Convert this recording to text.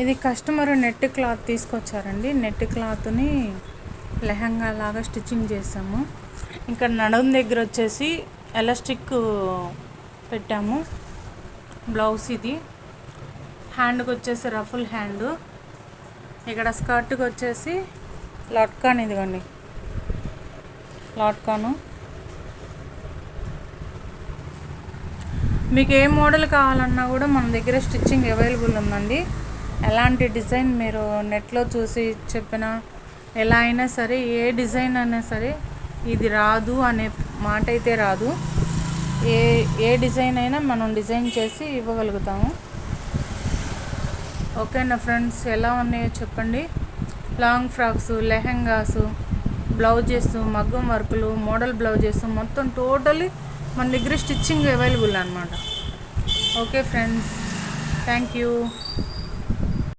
ఇది customer net cloth తీసుకొచ్చారండి. Net క్లాత్ని లెహంగా లాగా స్టిచ్చింగ్ చేసాము. ఇంకా నడుం దగ్గర వచ్చేసి ఎలాస్టిక్ పెట్టాము. బ్లౌజ్ ఇది. హ్యాండ్కి వచ్చేసి రఫుల్ హ్యాండ్. ఇక్కడ స్కర్ట్కి వచ్చేసి లాట్కాన్, ఇదిగోండి లాట్కాను. మీకు ఏ మోడల్ కావాలన్నా కూడా మన దగ్గర స్టిచ్చింగ్ అవైలబుల్ ఉందండి. ఎలాంటి డిజైన్ మీరు నెట్లో చూసి చెప్పినా, ఎలా అయినా సరే, ఏ డిజైన్ అయినా సరే, ఇది రాదు అనే మాట అయితే రాదు. ఏ డిజైన్ అయినా మనం డిజైన్ చేసి ఇవ్వగలుగుతాము. ఓకేనా ఫ్రెండ్స్, ఎలా ఉన్నాయో చెప్పండి. లాంగ్ ఫ్రాక్స్, లెహంగాసు, బ్లౌజెస్, మగ్గం వర్కులు, మోడల్ బ్లౌజెస్ మొత్తం టోటలీ మన దగ్గర స్టిచ్చింగ్ అవైలబుల్ అన్నమాట. Okay friends, thank you.